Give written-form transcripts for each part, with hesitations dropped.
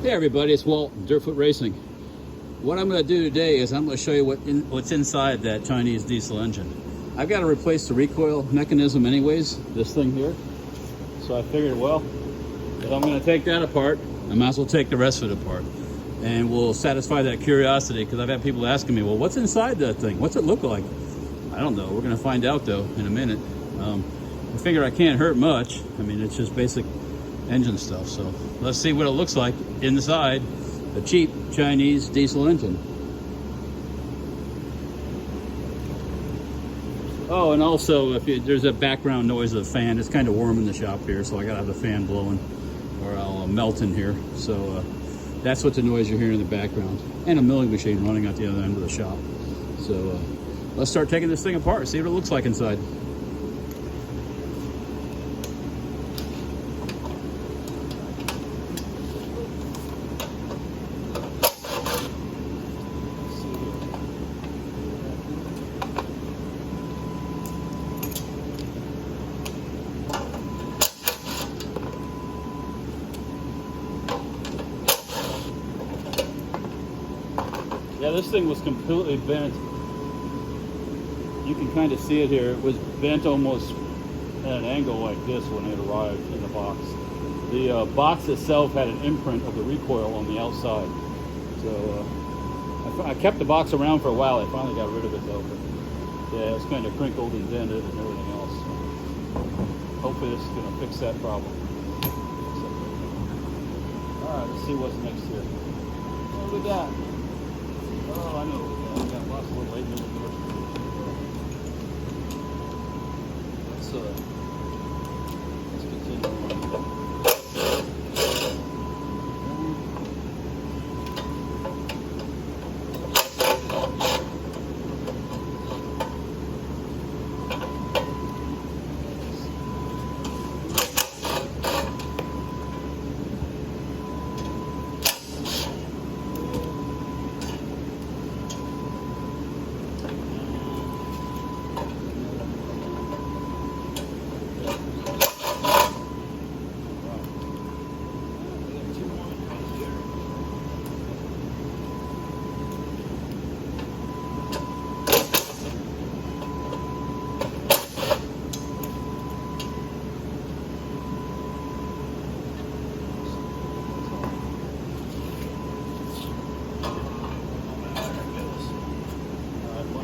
Hey everybody, it's Walt, Dirtfoot Racing. What I'm going to do today is I'm going to show you what's inside that Chinese diesel engine. I've got to replace the recoil mechanism anyways, this thing here. So I figured, well, if I'm going to take that apart, I might as well take the rest of it apart. And we'll satisfy that curiosity, because I've had people asking me, well, what's inside that thing? What's it look like? I don't know. We're going to find out though in a minute. I figure I can't hurt much. I mean, it's just basic engine stuff. So let's see what it looks like inside a cheap Chinese diesel engine. Oh, and also there's a background noise of the fan. It's kind of warm in the shop here, so I gotta have the fan blowing or I'll melt in here. So that's what the noise you're hearing in the background, and a milling machine running at the other end of the shop. So let's start taking this thing apart, see what it looks like inside. Yeah, this thing was completely bent. You can kind of see it here. It was bent almost at an angle like this when it arrived in the box. The box itself had an imprint of the recoil on the outside. So I kept the box around for a while. I finally got rid of it though. But yeah, it's kind of crinkled and dented and everything else. So hopefully this is going to fix that problem. All right, let's see what's next here. What do we got? Oh, I know. We got lots of little late middle doors. Let's continue on.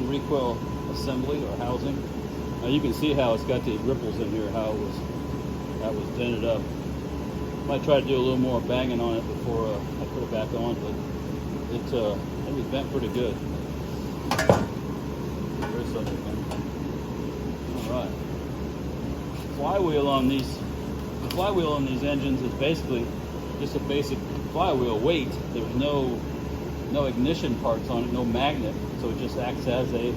Recoil assembly or housing. Now you can see how it's got these ripples in here, how that was dented up. Might try to do a little more banging on it before I put it back on, but it was bent pretty good. There's something. All right. The flywheel on these engines is basically just a basic flywheel weight. There's no ignition parts on it, no magnet, so it just acts as a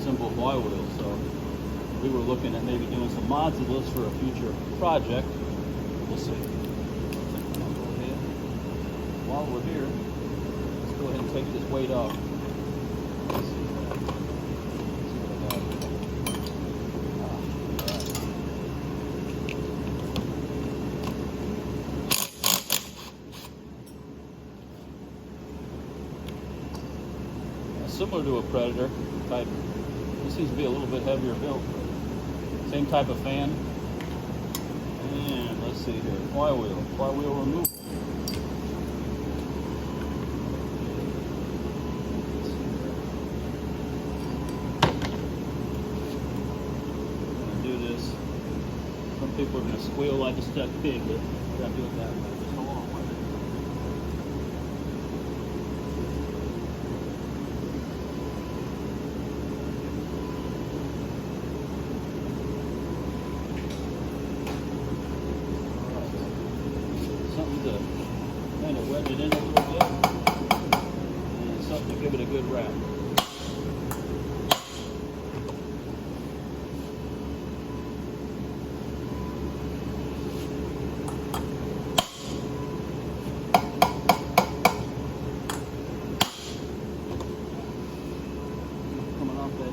simple flywheel. So we were looking at maybe doing some mods of this for a future project. We'll see. While we're here, let's go ahead and take this weight off. Let's see what I got here. Similar to a Predator type. This seems to be a little bit heavier built. Same type of fan. And let's see here. Flywheel removal. I'm gonna do this. Some people are gonna squeal like a stuck pig, but we're gonna do it that way. Just hold on with it. Kind of wedge it in a little bit, and something to give it a good wrap. Coming off that.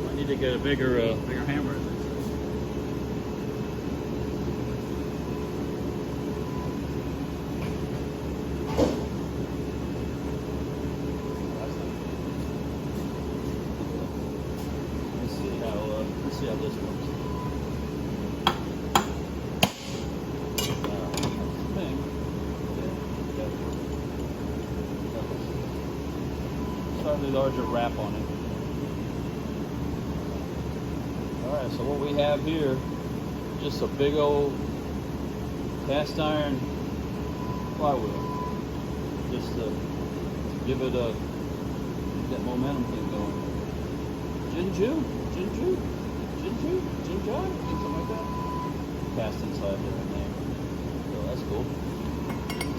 I need to get a bigger hammer. see how this works. Slightly larger wrap on it. Alright, so what we have here, just a big old cast iron flywheel. Just to give it that momentum thing going. Jinju, something like that. Cast inside there and there. So that's cool.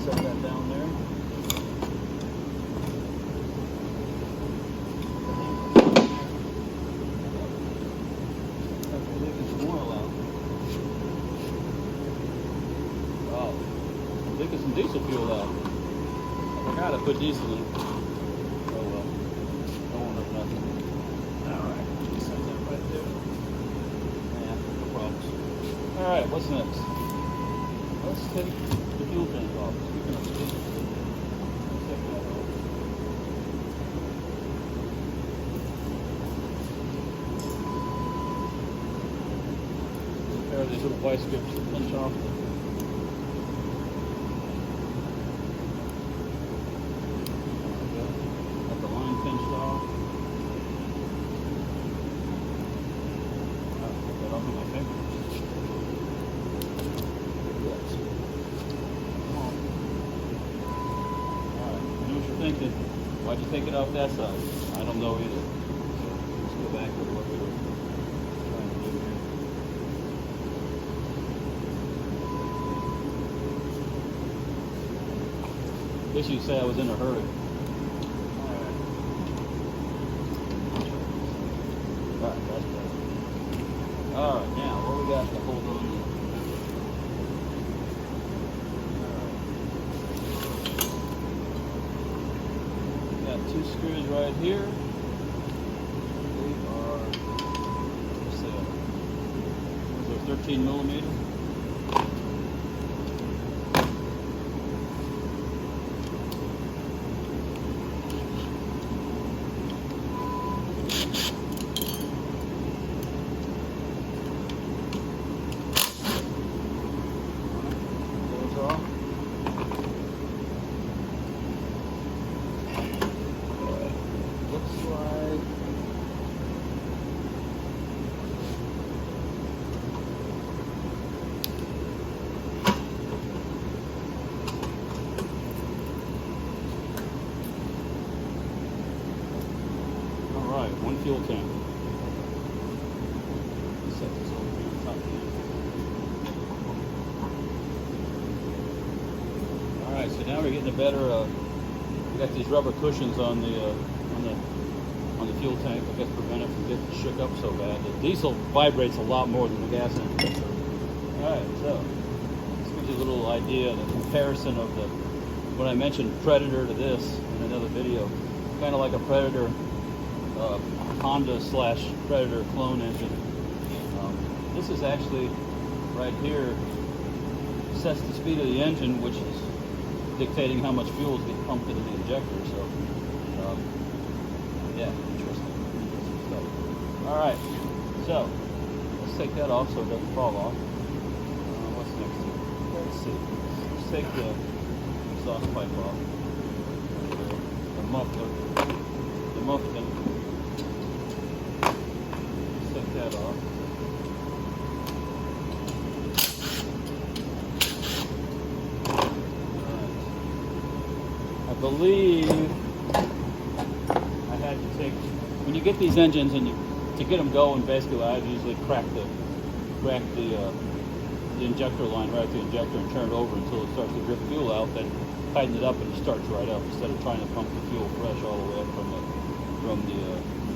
Set that down there. Taking some diesel fuel out. I forgot to put diesel in. Oh well. Don't want nothing. Alright. Set that right there. Yeah, no problems. Alright, what's next? Let's take the fuel tank off. Speaking of diesel, let's take that off. A pair of these little vice grips to pinch off the thinking, why'd you take it off that side? I don't know either. So let's go back to what we were trying to do here. I guess you'd say I was in a hurry. Alright, that's better. Alright, now what we got to hold on to? Two screws right here. They are, what's that? Those are 13 millimeter. Those off. One fuel tank. Set this over here on top here. Alright, so now we're getting a better we got these rubber cushions on the fuel tank, I guess, prevent it from getting shook up so bad. The diesel vibrates a lot more than the gas engine. Alright, so this gives you a little idea of the comparison of the when I mentioned Predator to this in another video. Kind of like a Predator Honda / Predator clone engine. This is actually right here sets the speed of the engine, which is dictating how much fuel is getting pumped into the injector. So, yeah, interesting stuff. All right, so let's take that off so it doesn't fall off. What's next? Let's see. Let's take the exhaust pipe off. The muffler. The muffler. Take that off. I believe I had to take, when you get these engines and to get them going, basically I usually crack the injector line right at the injector and turn it over until it starts to drip fuel out, then tighten it up and it starts right up instead of trying to pump the fuel fresh all the way up from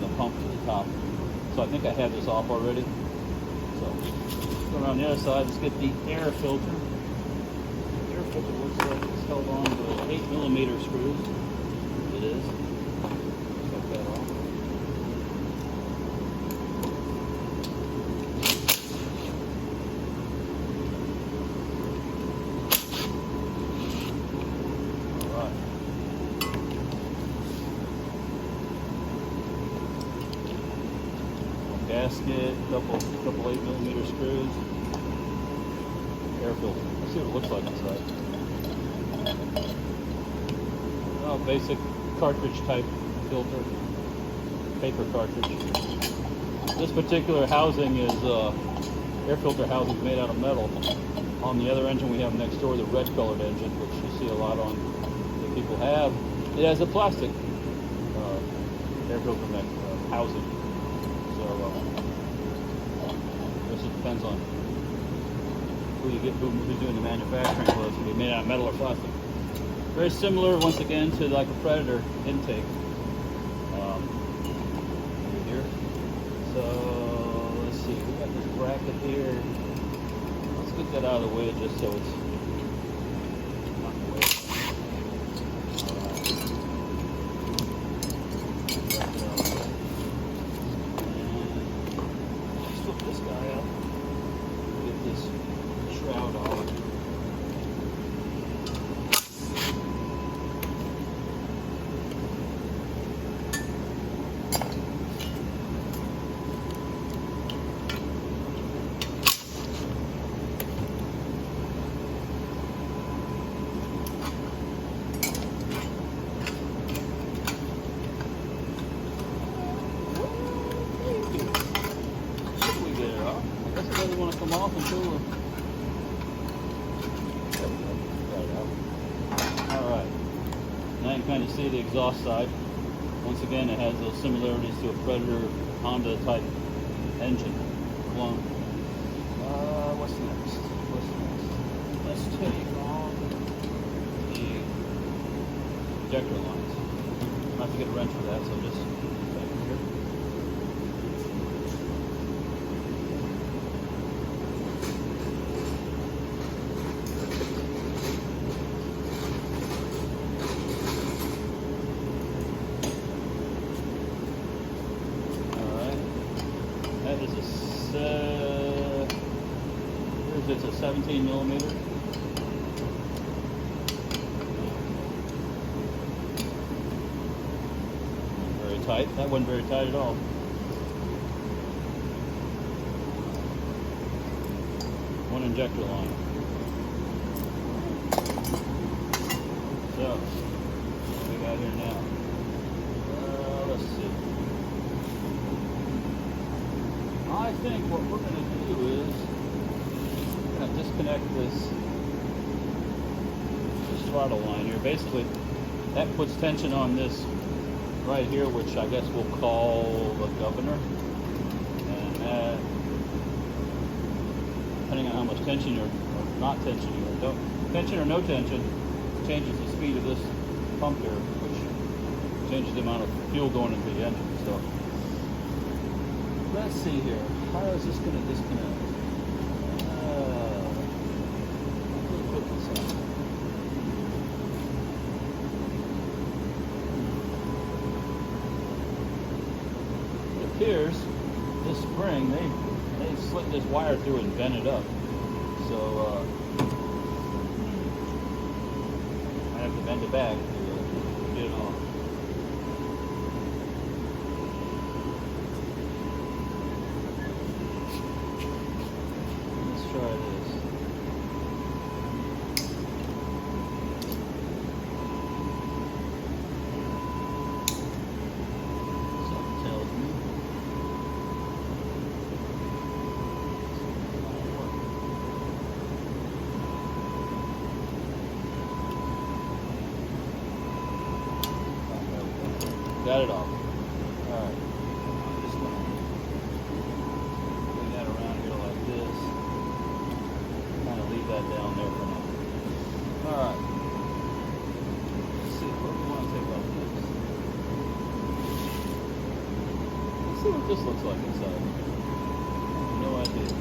the pump to the top. So I think I had this off already. So go around the other side, let's get the air filter. The air filter looks like it's held on to 8 millimeter screws. It is. Take that off. Gaskets. gasket, couple 8mm screws, air filter. Let's see what it looks like inside. Oh, basic cartridge type filter, paper cartridge. This particular housing is air filter housing is made out of metal. On the other engine we have next door, the red colored engine, which you see a lot on that people have, it has a plastic air filter housing. So this just depends on who you get, who's doing the manufacturing, whether it's going to be made out of metal or plastic. Very similar, once again, to like a Predator intake. Here. So let's see, we got this bracket here. Let's get that out of the way just so it's not in the way. Let's flip this guy out. Get this shroud off. Want to come off until alright. Now you can kind of see the exhaust side. Once again, it has those similarities to a Predator Honda type engine clone. What's next? Let's take off the ejector lines. I'm have to get a wrench for that, so just back here. It's a 17mm. Very tight. That wasn't very tight at all. One injector line. So, what do we got here now? Let's see. I think what we're going to do is disconnect this throttle line here. Basically, that puts tension on this right here, which I guess we'll call the governor. And that, depending on how much tension or not tension tension or no tension, changes the speed of this pump here, which changes the amount of fuel going into the engine. So let's see here. How is this going to disconnect? Here's this spring, they slit this wire through and bent it up. So I have to bend it back to get it off. Let's try this. Got it off. Alright. I'm just going to bring that around here like this. Kind of leave that down there for now. Alright. Let's see what we want to take off next. Let's see what this looks like inside. I have no idea.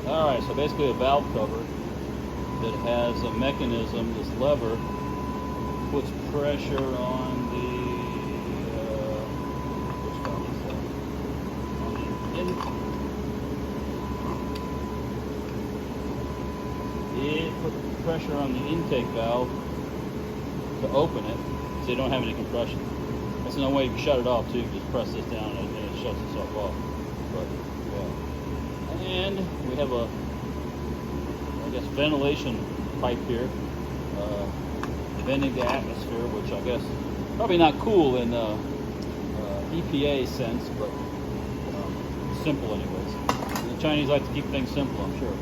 Alright, so basically a valve cover that has a mechanism, this lever, pressure on the which valve is that? On the it put pressure on the intake valve to open it, so you don't have any compression. That's another way you can shut it off too. You just press this down and it shuts itself off. But yeah, and we have a, I guess, ventilation pipe here, venting the atmosphere, which I guess probably not cool in EPA sense, but simple anyways. The Chinese like to keep things simple, I'm sure.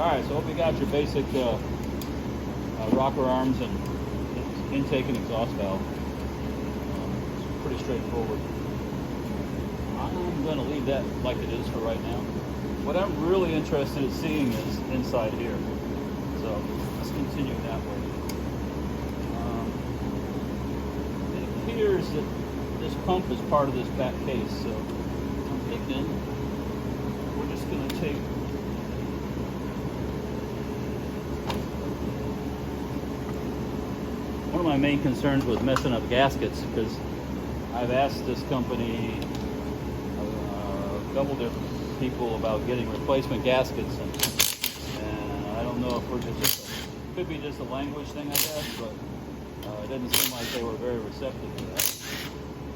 All right, so we got your basic rocker arms and intake and exhaust valve. It's pretty straightforward. I'm going to leave that like it is for right now. What I'm really interested in seeing is inside here. So let's continue that way. It appears that this pump is part of this back case, so I'm thinking we're just going to take one of my main concerns was messing up gaskets, because I've asked this company, a couple different people about getting replacement gaskets, and I don't know if we're just could be just a language thing, I guess, but it doesn't seem like they were very receptive to that.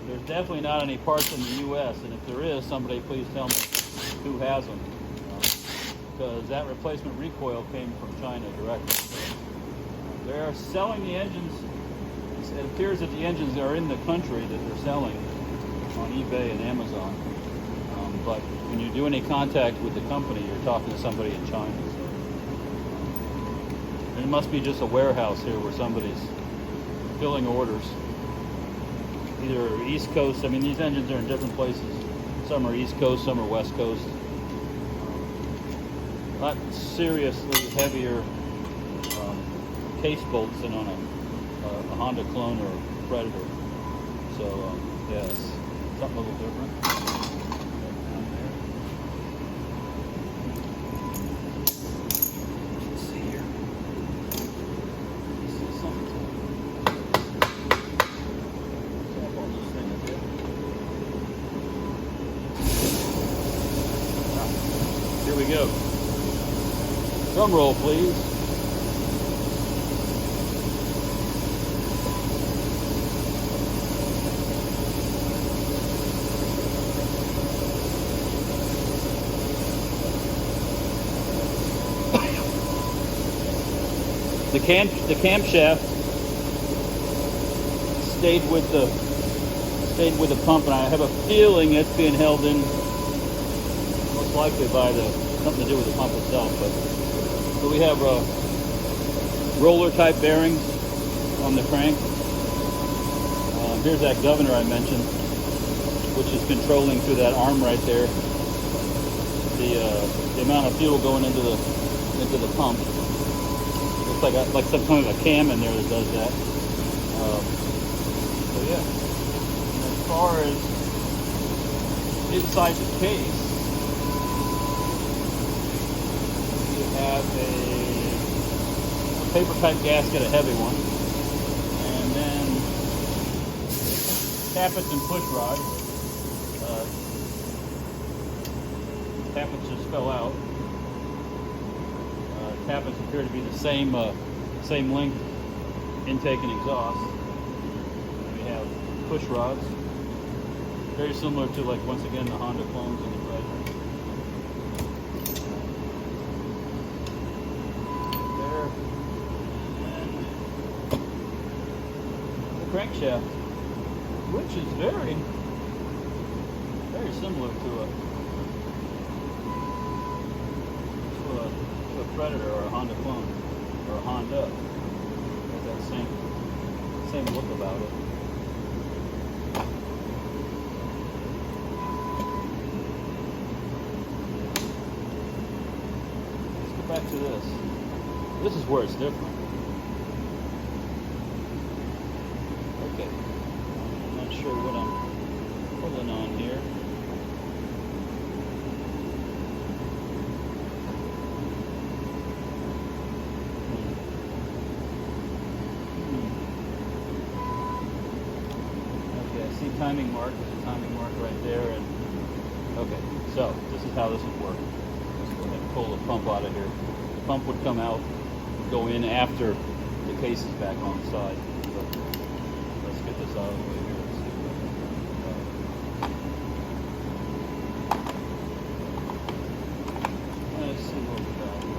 There's definitely not any parts in the U.S., and if there is, somebody please tell me who has them, because that replacement recoil came from China directly. They're selling the engines. It appears that the engines are in the country that they're selling on eBay and Amazon. But when you do any contact with the company, you're talking to somebody in China. So, it must be just a warehouse here where somebody's filling orders. Either East Coast, I mean, these engines are in different places. Some are East Coast, some are West Coast. Not seriously heavier case bolts than on a Honda clone or a Predator. So, yeah, it's something a little different. Let's see here. This is something. Sample this thing a bit. Here we go. Drum roll, please. The camshaft stayed with the pump, and I have a feeling it's being held in most likely by something to do with the pump itself. But so we have roller type bearings on the crank. Here's that governor I mentioned, which is controlling through that arm right there the amount of fuel going into the pump. Like some kind of a cam in there that does that. So yeah. And as far as inside the case, you have a paper type gasket, a heavy one, and then tappets and push rods. Tappets just fell out. Tappets appear to be the same length, intake and exhaust. And we have push rods, very similar to, like, once again, the Honda clones and the Predator. There, and the crankshaft, which is very similar to a Predator or a Honda clone or a Honda. Has that same look about it. Let's go back to this. This is where it's different. Okay. I'm not sure what I'm pulling on here. timing mark. There's a timing mark right there. And okay, so this is how this would work. Let's go ahead and pull the pump out of here. The pump would come out, go in after the case is back on the side. But let's get this out of the way here. Let's see what we got here.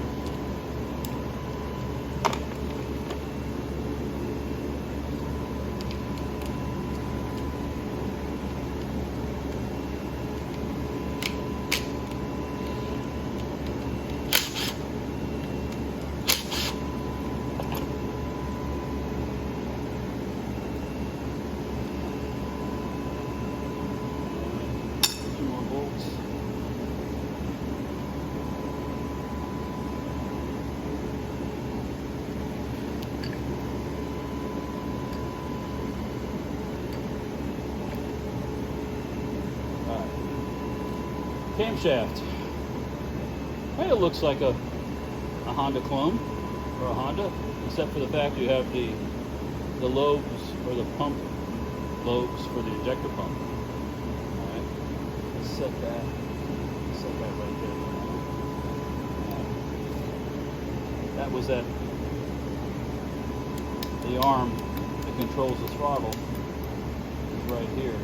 Camshaft. Kind of looks like a Honda clone or a Honda, except for the fact you have the lobes or the pump lobes for the injector pump. All right, let's set that right there. That was the arm that controls the throttle is right here.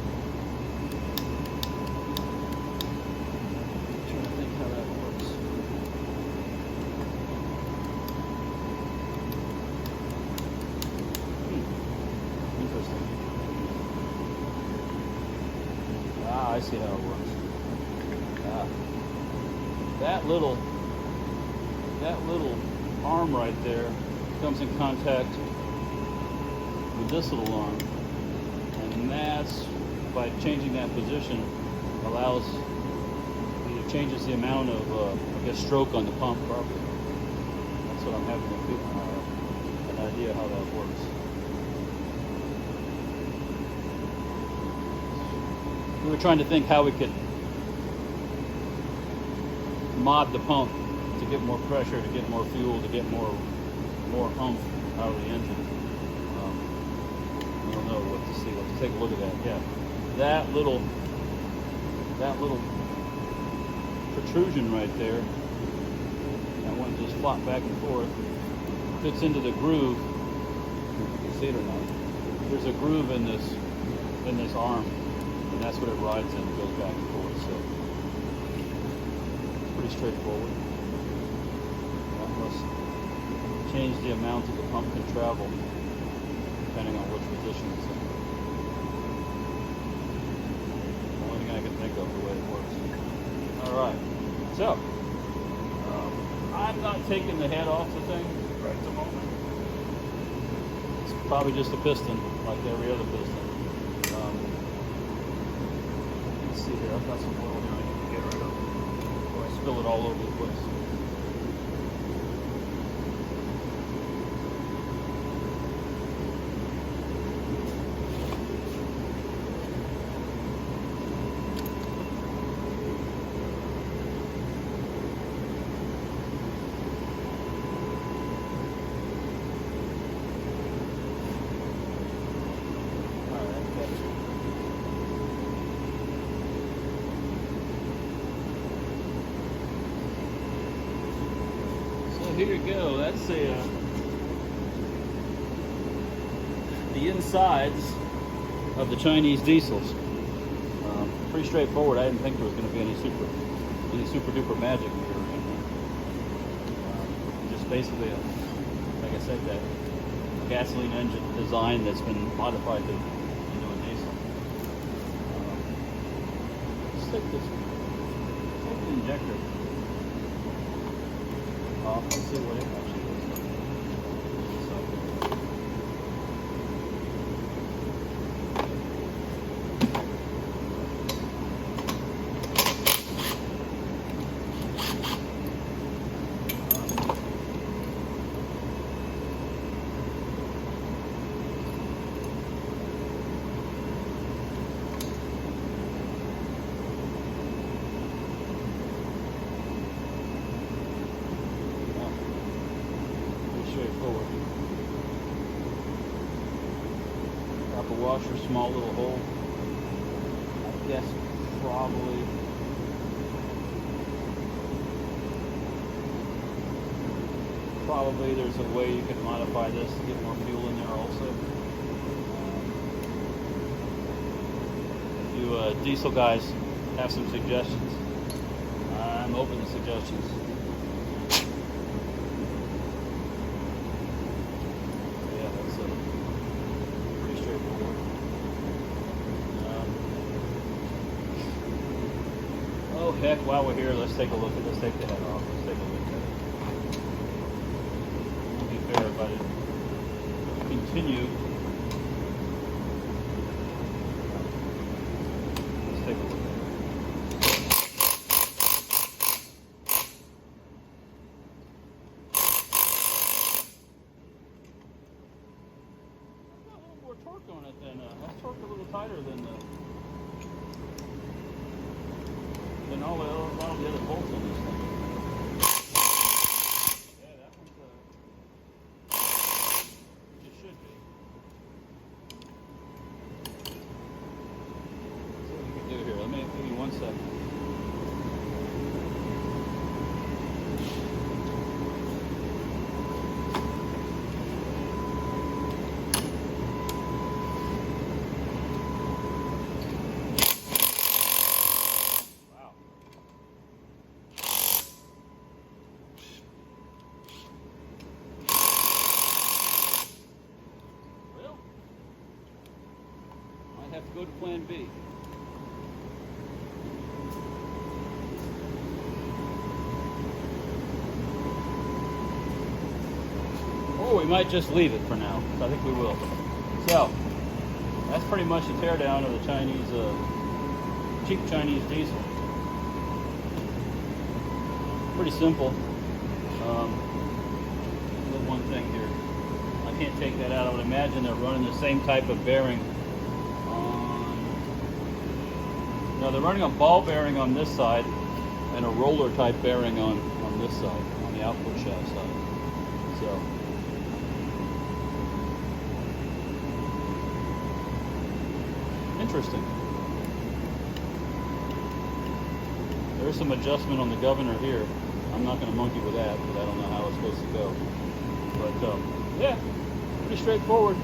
I see how it works. That little arm right there comes in contact with this little arm, and that's, by changing that position, allows, it changes the amount of stroke on the pump properly. That's what I'm having an idea how that works. We were trying to think how we could mod the pump to get more pressure, to get more fuel, to get more oomph out of the engine. I don't know what to see. Let's take a look at that. Yeah, that little protrusion right there, that one just flop back and forth, fits into the groove. If you can see it or not. There's a groove in this arm. And that's what it rides in, it goes back and forth, so it's pretty straightforward. That must change the amount that the pump can travel, depending on which position it's in. The only thing I can think of the way it works. Alright, so, I'm not taking the head off the thing right at the moment. It's probably just a piston, like every other piston. See here, I've got some oil here I need to get rid of before I spill it all over the place. Here you go. That's the insides of the Chinese diesels. Pretty straightforward. I didn't think there was going to be any super duper magic here. Just basically, like I said, that gasoline engine design that's been modified into a diesel. Let's take the injector off and see what it actually looks like. Straightforward. Drop a washer, small little hole. Yes, probably. Probably there's a way you could modify this to get more fuel in there also. If you diesel guys have some suggestions, I'm open to suggestions. Yeah, that's pretty straightforward. Oh heck, while we're here, let's take a look at, let's take the head off. Let's take a look at it. We'll be fair about it. Continue. Let's take a look at it. Got a little more torque on it than, that's torque a little tighter than all the other bolts on this thing. Yeah, that one's it should be. So what you can do here, let me give you 1 second. Have to go to plan B. Or we might just leave it for now. I think we will. So, that's pretty much the teardown of the Chinese, cheap Chinese diesel. Pretty simple. One thing here. I can't take that out. I would imagine they're running the same type of bearing. No, they're running a ball bearing on this side and a roller type bearing on this side, on the output shaft side. So, interesting. There's some adjustment on the governor here. I'm not going to monkey with that because I don't know how it's supposed to go. But, yeah, pretty straightforward.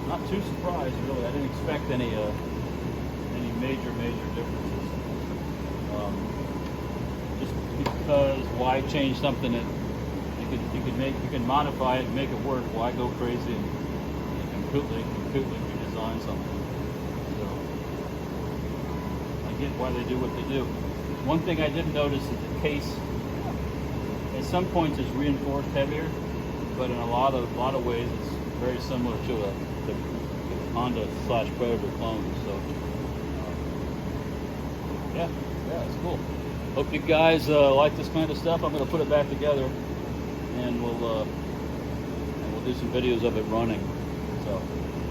Not too surprised, really. I didn't expect any major differences. Just because why change something that you can modify it and make it work? Why go crazy and completely redesign something? So I get why they do what they do. One thing I did notice is the case at some points is reinforced heavier, but in a lot of ways it's very similar to the Honda / Predator clone. So yeah, it's cool. Hope you guys like this kind of stuff. I'm going to put it back together, and we'll do some videos of it running. So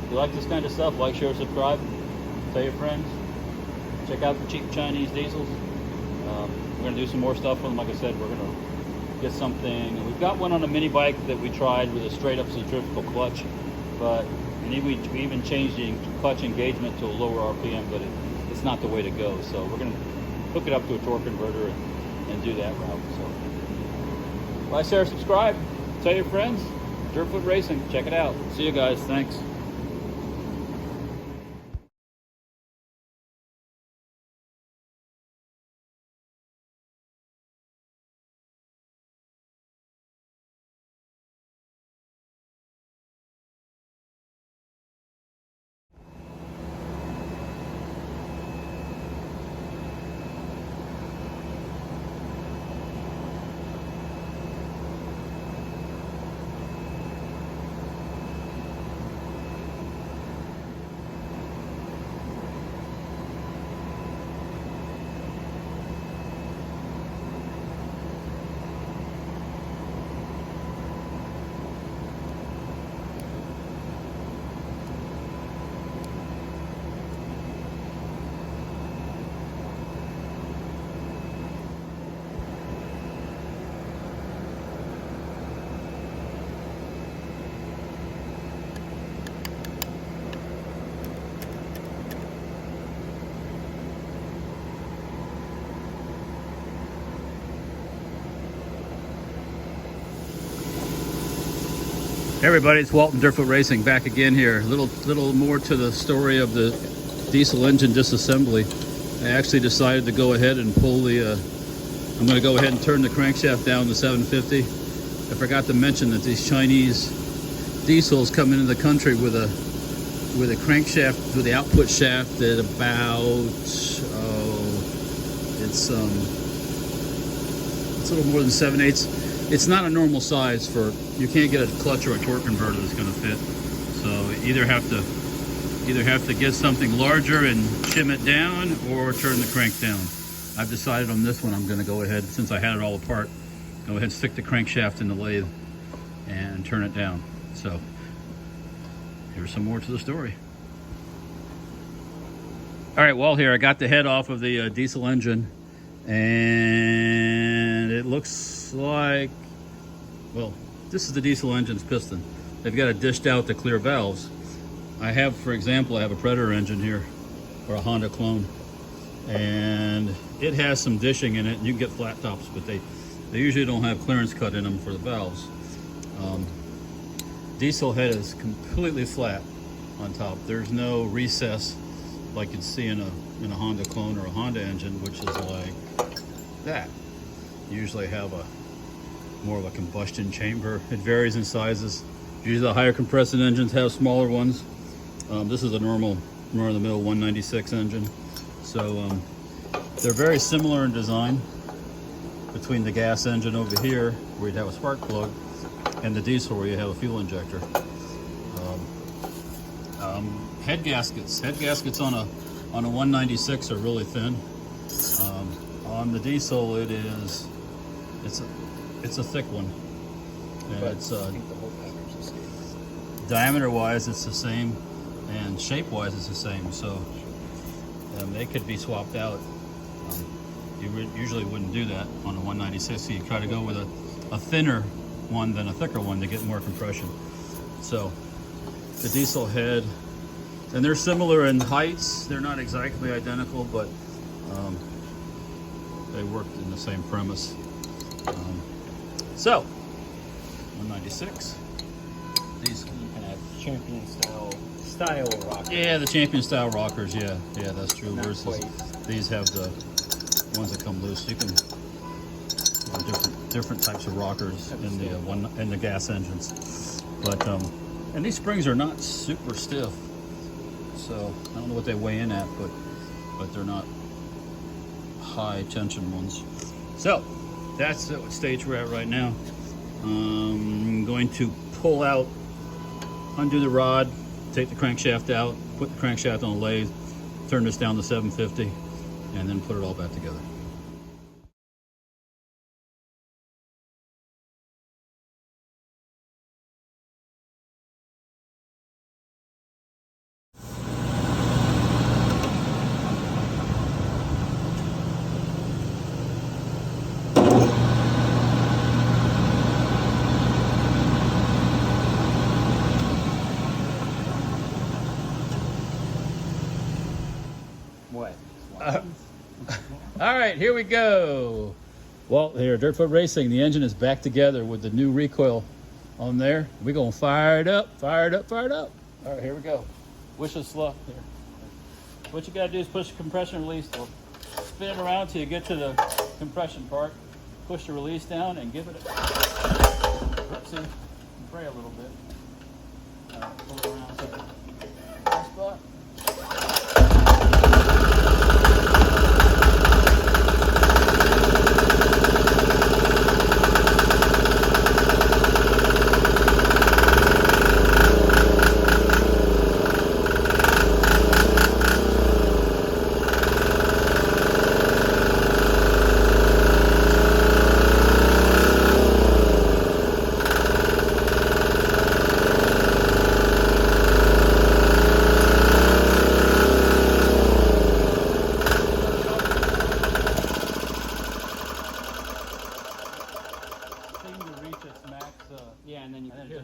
if you like this kind of stuff, like, share, subscribe, tell your friends. Check out the cheap Chinese diesels. We're going to do some more stuff with them. Like I said, we're going to get something. We've got one on a mini bike that we tried with a straight up centrifugal clutch, and we even changed the clutch engagement to a lower RPM, but it's not the way to go. So we're going to hook it up to a torque converter and do that route. So like, share, subscribe, tell your friends. Dirtfoot Racing, check it out. See you guys. Thanks. Hey everybody, it's Walton Dirtfoot Racing back again here. Little more to the story of the diesel engine disassembly. I actually decided to go ahead and pull the, I'm going to go ahead and turn the crankshaft down to 750. I forgot to mention that these Chinese diesels come into the country with a crankshaft, with the output shaft at about, it's a little more than 7/8. It's not a normal size for, you can't get a clutch or a torque converter that's going to fit. So either have to get something larger and shim it down, or turn the crank down. I've decided on this one I'm going to go ahead, since I had it all apart, go ahead and stick the crankshaft in the lathe and turn it down. So here's some more to the story. All right, well, here I got the head off of the diesel engine, and it looks like, well, this is the diesel engine's piston. They've got it dished out to clear valves. I have, for example, I have a Predator engine here, or a Honda clone, and it has some dishing in it, and you can get flat tops, but they usually don't have clearance cut in them for the valves. Diesel head is completely flat on top. There's no recess like you'd see in a Honda clone or a Honda engine, which is like that. You usually have more of a combustion chamber. It varies in sizes. Usually the higher compressed engines have smaller ones. This is a normal, more in the middle 196 engine. So they're very similar in design between the gas engine over here, where you'd have a spark plug, and the diesel, where you have a fuel injector. Head gaskets on a 196 are really thin. On the diesel, it's a thick one, and but it's I think the whole package is the same. diameter-wise it's the same, and shape-wise it's the same. So they could be swapped out. You usually wouldn't do that on a 196. So you try to go with a thinner one than a thicker one to get more compression. So the diesel head, and they're similar in heights. They're not exactly identical, but they work in the same premise. So 196. These, You can have champion style rockers. yeah, the champion style rockers. Yeah, that's true. Not Versus quite. these have the ones that come loose. You can different types of rockers in the gas engines, but and these springs are not super stiff. So I don't know what they weigh in at, but they're not high tension ones. So that's what stage we're at right now. I'm going to pull out, undo the rod, take the crankshaft out, put the crankshaft on the lathe, turn this down to 750, and then put it all back together. What? All right, here we go. Well, here, Dirtfoot Racing, the engine is back together with the new recoil on there. We're gonna fire it up. All right, here we go. Wish us luck here. What you gotta do is push the compression release, spin it around till you get to the compression part. Push the release down and give it a, oopsie, spray a little bit. Pull it around to the spot.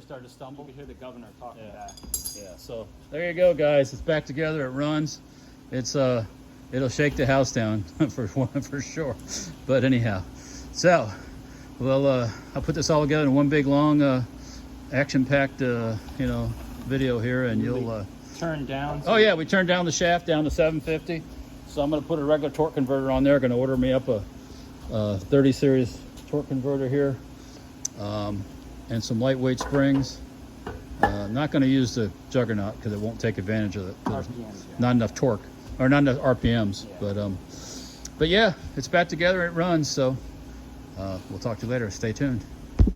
Start to stumble. You can hear the governor talking back. Yeah, so there you go, guys. It's back together. It runs. It's it'll shake the house down for sure. But anyhow, so well, I'll put this all together in one big long action-packed, you know, video here, and you'll. Turn down. Oh yeah, we turned down the shaft down to 750. So I'm going to put a regular torque converter on there. Going to order me up a 30 series torque converter here, and some lightweight springs. Not going to use the Juggernaut because it won't take advantage of it. RPMs, Not enough torque, or not enough RPMs. Yeah. But yeah, it's back together. It runs. So we'll talk to you later. Stay tuned.